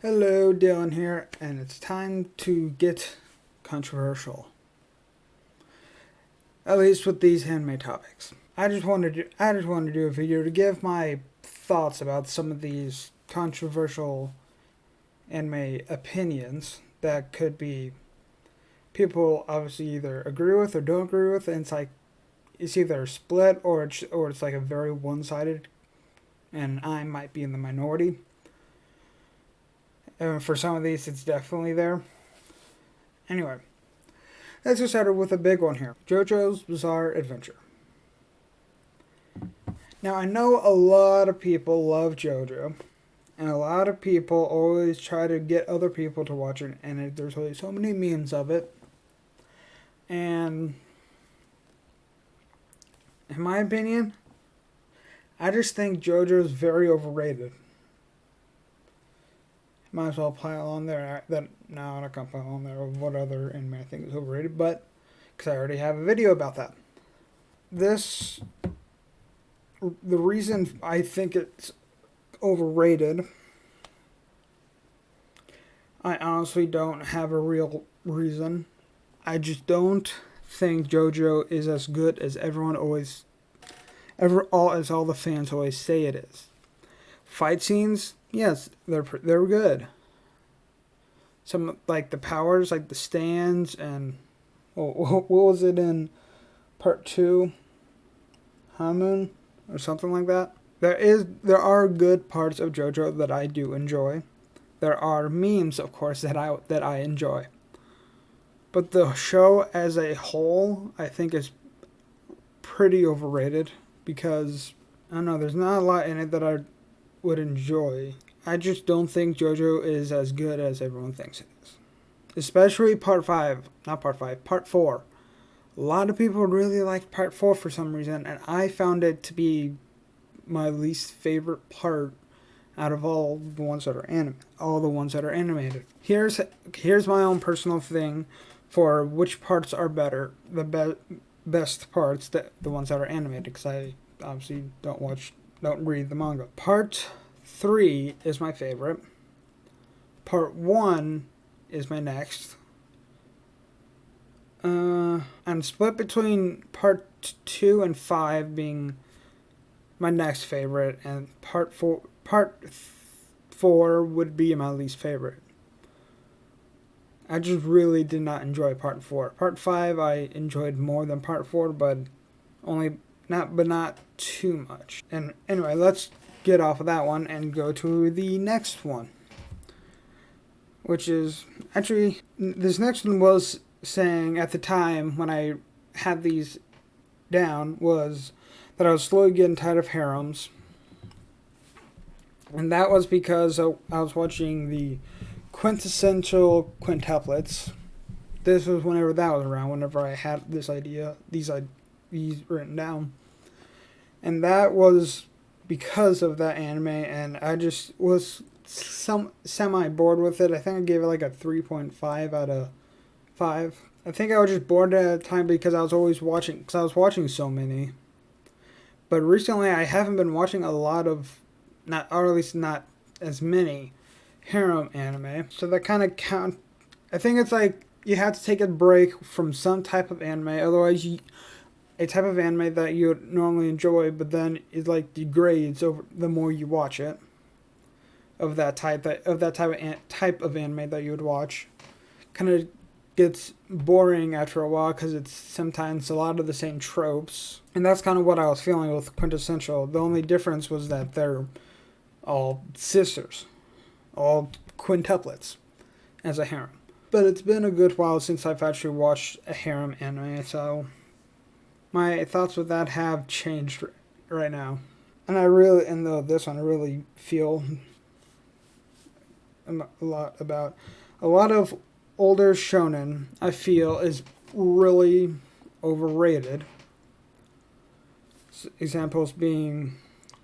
Hello, Dylan here, and it's time to get controversial. At least with these anime topics. I just wanted to do a video to give my thoughts about some of these controversial anime opinions that could be people obviously either agree with or don't agree with, and it's either split or it's like a very one-sided, and I might be in the minority. For some of these, it's definitely there. Anyway, let's get started with a big one here. JoJo's Bizarre Adventure. Now, I know a lot of people love JoJo, and a lot of people always try to get other people to watch it, and there's always so many memes of it. And in my opinion, I just think JoJo is very overrated. Might as well pile on there. No, I'm not gonna pile on there of what other anime I think is overrated, but because I already have a video about that. The reason I think it's overrated, I honestly don't have a real reason. I just don't think JoJo is as good as all the fans always say it is. Fight scenes, yes, they're good. Some like the powers, like the stands, and what was it in part 2, Hamun or something like that. There are good parts of JoJo that I do enjoy. There are memes, of course, that I enjoy. But the show as a whole, I think, is pretty overrated because I don't know. There's not a lot in it that I would enjoy. I just don't think JoJo is as good as everyone thinks it is. Especially part 4. A lot of people really liked part 4 for some reason, and I found it to be my least favorite part out of all the ones that are animated. Here's my own personal thing for which parts are better, best parts, the ones that are animated, because I obviously don't read the manga. Part 3 is my favorite. Part 1 is my next. I'm split between part 2 and 5 being my next favorite, and part 4 would be my least favorite. I just really did not enjoy part 4. Part 5 I enjoyed more than part 4, but not too much. And anyway, let's get off of that one and go to the next one, which is actually this next one was saying at the time when I had these down was that I was slowly getting tired of harems, and that was because I was watching the quintessential quintuplets. This was whenever that was around, whenever I had these written down, and that was because of that anime, and I just was semi bored with it. I think I gave it like a 3.5 out of 5. I think I was just bored at the time because I was watching so many. But recently I haven't been watching a lot of, or at least not as many, harem anime. So that kind of count. I think it's like you have to take a break from some type of anime, otherwise a type of anime that you would normally enjoy, but then it like degrades over the more you watch it. Of that type of anime that you would watch, kind of gets boring after a while because it's sometimes a lot of the same tropes, and that's kind of what I was feeling with quintessential. The only difference was that they're all sisters, all quintuplets, as a harem. But it's been a good while since I've actually watched a harem anime, so my thoughts with that have changed right now. And this one I really feel a lot about. A lot of older shonen, I feel, is really overrated. Examples being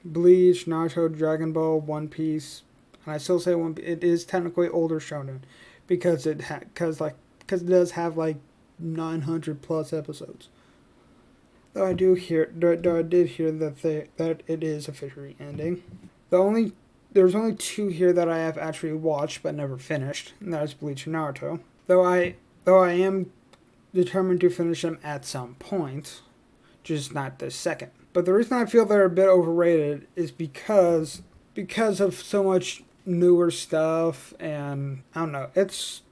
Bleach, Naruto, Dragon Ball, One Piece, and I still say it is technically older shonen because it does have like 900 plus episodes. Though I did hear that it is officially ending. The only there's only two here that I have actually watched but never finished, and that is Bleach and Naruto. Though I am determined to finish them at some point, just not this second. But the reason I feel they're a bit overrated is because of so much newer stuff, and I don't know. It's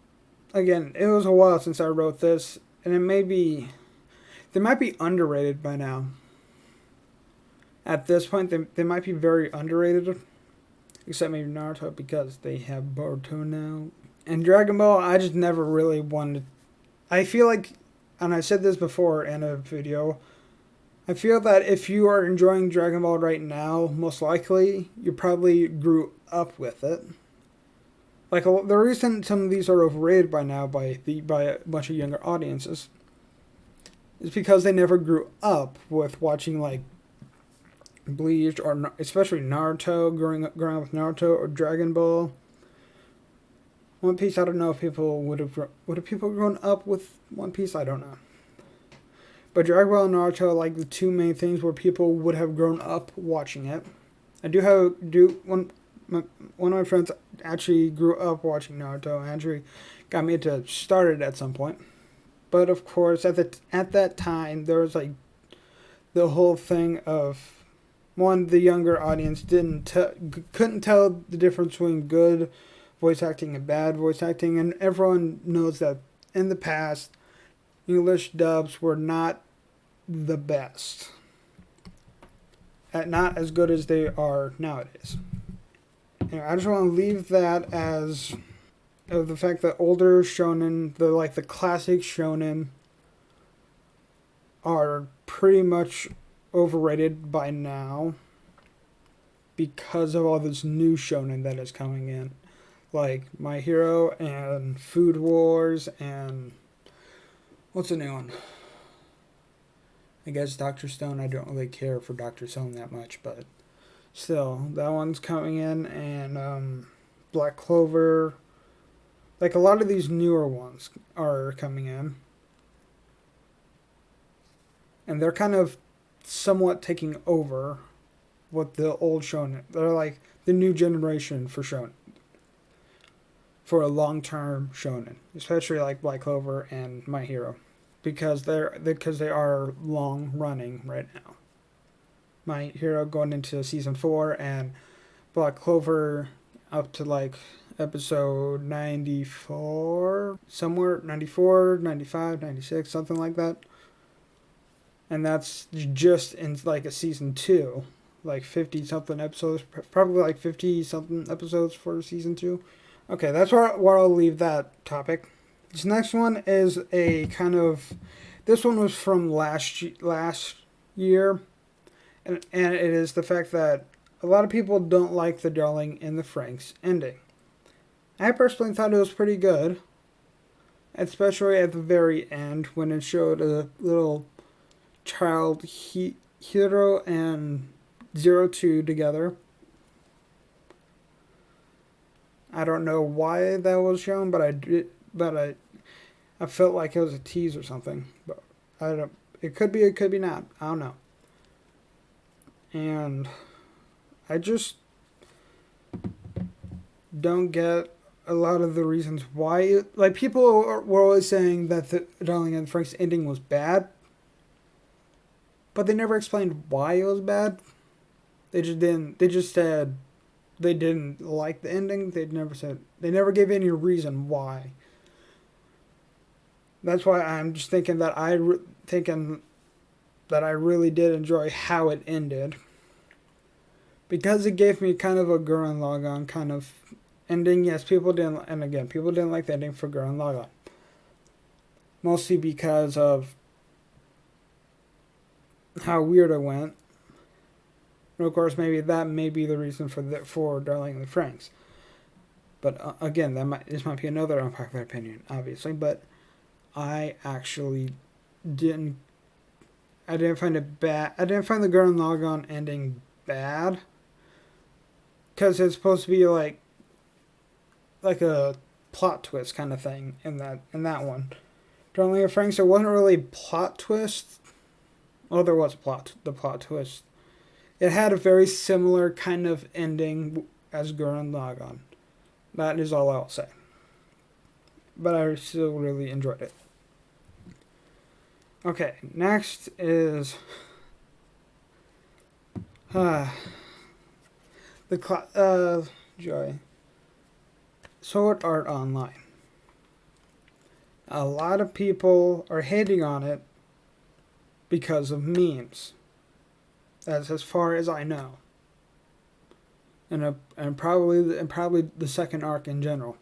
again, it was a while since I wrote this, and they might be underrated by now. At this point, they might be very underrated, except maybe Naruto because they have Boruto now. And Dragon Ball, I just never really wanted. I feel like, and I said this before in a video, I feel that if you are enjoying Dragon Ball right now, most likely you probably grew up with it. Like the reason some of these are overrated by now by a bunch of younger audiences is because they never grew up with watching like Bleach or especially Naruto, growing up with Naruto or Dragon Ball. One Piece, I don't know if people would have people grown up with One Piece. I don't know. But Dragon Ball and Naruto are like the two main things where people would have grown up watching it. I one of my friends actually grew up watching Naruto and actually got me to start it at some point. But of course, at that time, there was like the whole thing of the younger audience couldn't tell the difference between good voice acting and bad voice acting, and everyone knows that in the past, English dubs were not the best, not as good as they are nowadays. And I just want to leave that as of the fact that older shonen, the classic shonen, are pretty much overrated by now because of all this new shonen that is coming in, like My Hero and Food Wars and what's the new one? I guess Dr. Stone. I don't really care for Dr. Stone that much, but still, that one's coming in, and Black Clover. Like a lot of these newer ones are coming in, and they're kind of somewhat taking over what the old shonen. They're like the new generation for shonen, for a long-term shonen, especially like Black Clover and My Hero, because they are long running right now. My Hero going into season 4 and Black Clover up to like episode 94, somewhere 94, 95, 96, something like that. And that's just in like a season 2, like 50 something episodes, probably like 50 something episodes for season 2. Okay, that's where I'll leave that topic. This next one is a kind of, this one was from last year, and it is the fact that a lot of people don't like the Darling in the Franxx ending. I personally thought it was pretty good, especially at the very end when it showed a little child Hiro and 02 together. I don't know why that was shown, but I felt like it was a tease or something. But I don't. It could be not. I don't know. And I just don't get a lot of the reasons why. Like people were always saying that the Darling in the Franxx ending was bad, but they never explained why it was bad. They just didn't. They just said they didn't like the ending. They never gave any reason why. That's why I'm just thinking that I really did enjoy how it ended, because it gave me kind of a Gurren Lagann kind of ending. Yes, people didn't like the ending for Gurren Lagann, mostly because of how weird it went. And of course, maybe that may be the reason for Darling in the Franxx. But again, this might be another unpopular opinion, obviously. But I actually didn't. I didn't find it bad. I didn't find the Gurren Lagann ending bad, because it's supposed to be like a plot twist kind of thing in that one. Darling in the Franxx, it wasn't really plot twist. Well, there was the plot twist. It had a very similar kind of ending as Gurren Lagann. That is all I'll say. But I still really enjoyed it. Okay, next is Joy. Sword Art Online. A lot of people are hating on it because of memes. That's as far as I know. And probably the second arc in general.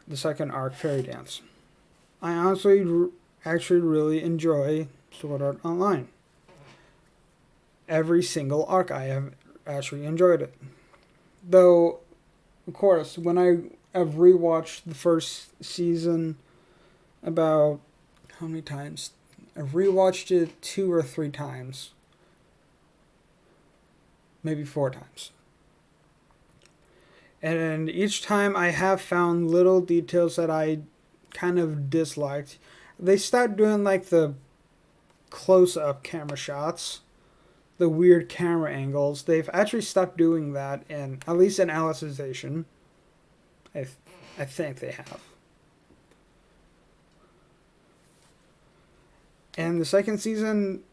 The second arc, Fairy Dance. I honestly actually really enjoy Sword Art Online. Every single arc I have actually enjoyed it. Though, of course, when I have rewatched the first season about how many times? I've rewatched it 2 or 3 times. Maybe 4 times. And each time I have found little details that I kind of disliked. They stopped doing like the close-up camera shots, the weird camera angles. They've actually stopped doing that, in at least in Alicization. I think they have. And the second season,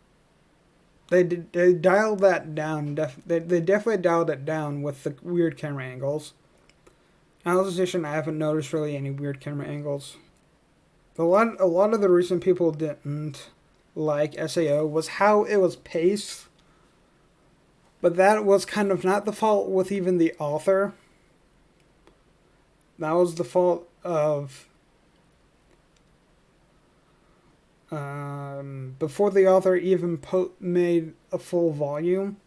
they dialed that down. They definitely dialed it down with the weird camera angles. Alicization, I haven't noticed really any weird camera angles. A lot of the reason people didn't like SAO was how it was paced. But that was kind of not the fault with even the author. That was the fault of before the author even made a full volume.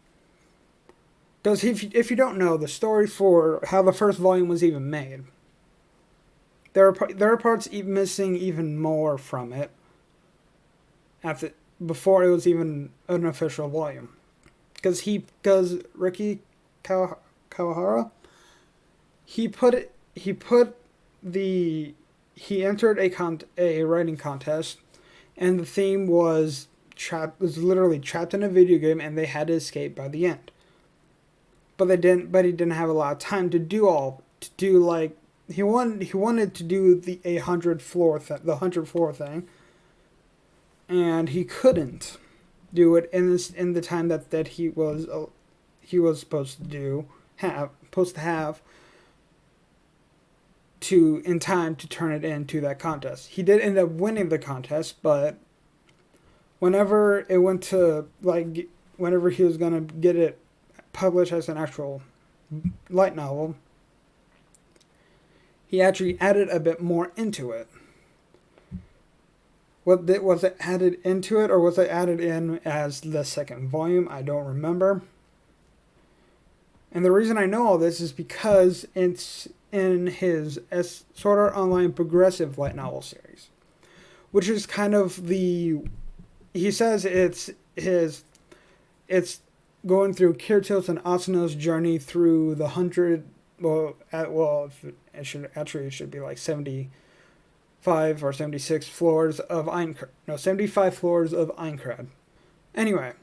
Because if you don't know the story for how the first volume was even made, there are parts missing even more from it before it was even an official volume. Because Ricky Kawahara, he entered a writing contest, and the theme was literally trapped in a video game, and they had to escape by the end. But he didn't have a lot of time to do he wanted to do the 100th floor thing, and he couldn't do it in the time that he was supposed to have in time to turn it into that contest. He did end up winning the contest, but whenever he was gonna get it published as an actual light novel, he actually added a bit more into it. Was it added into it, or was it added in as the second volume? I don't remember. And the reason I know all this is because it's in his Sword Art Online progressive light novel series, which is kind of he says it's going through Kirito's and Asuno's journey through the 100, it should be like 75 or 76 floors of Aincrad. No, 75 floors of Aincrad. Anyway,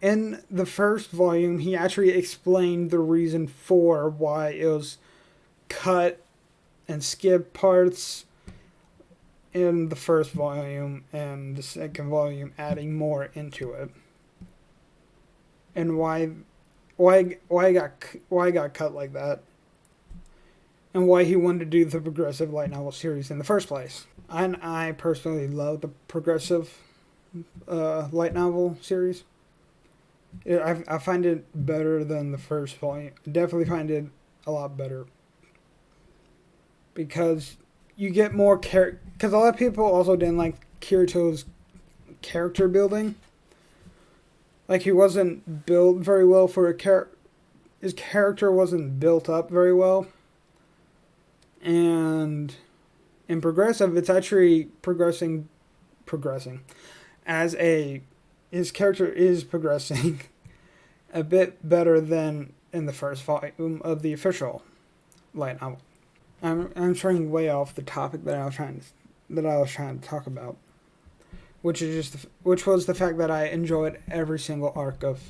in the first volume, he actually explained the reason for why it was cut and skipped parts in the first volume, and the second volume adding more into it, and why it got cut like that, and why he wanted to do the progressive light novel series in the first place. And I personally love the progressive light novel series. I find it better than the first volume. Definitely find it a lot better. Because you get more because a lot of people also didn't like Kirito's character building. Like, he wasn't built very well for a character. His character wasn't built up very well. And in progressive, it's actually progressing. His character is progressing a bit better than in the first volume of the official light novel. I'm turning way off the topic that I was trying to talk about, which was the fact that I enjoyed every single arc of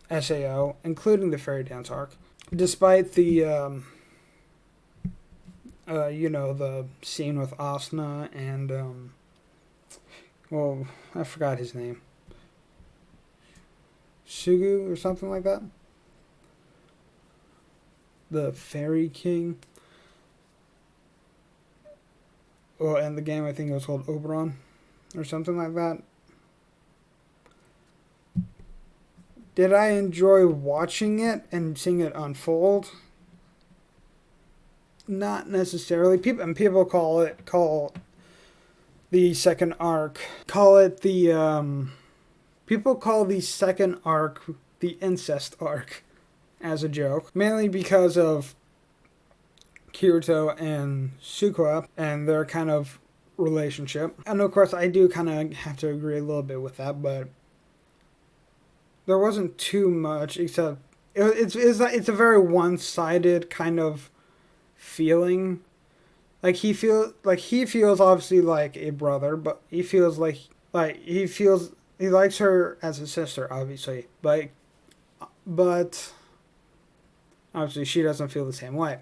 SAO, including the fairy dance arc. Despite the, the scene with Asuna and, well, I forgot his name. Sugu or something like that? The Fairy King. Well, and the game I think it was called Oberon or something like that. Did I enjoy watching it and seeing it unfold? Not necessarily. People call the second arc. People call the second arc the incest arc as a joke, mainly because of Kirito and Sukuna and their kind of relationship. And of course, I do kind of have to agree a little bit with that, but there wasn't too much, except it's a very one-sided kind of feeling. He feels obviously like a brother, but he likes her as a sister, obviously, but obviously she doesn't feel the same way.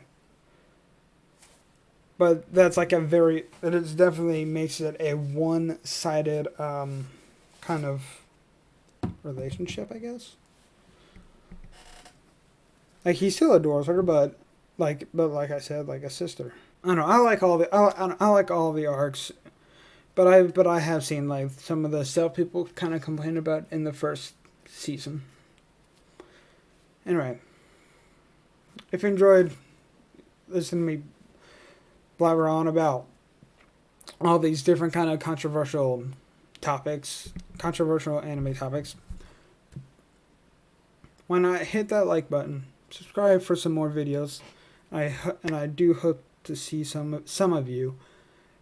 But that's like it definitely makes it a one-sided kind of relationship, I guess. Like, he still adores her, but like I said, like a sister. I don't know. I like all the arcs, but I have seen like some of the stuff people kind of complain about in the first season. Anyway, if you enjoyed listening to me blabber on about all these different kind of controversial anime topics, why not hit that like button, subscribe for some more videos. I do hope to see some of you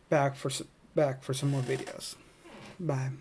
back for some more videos. Bye.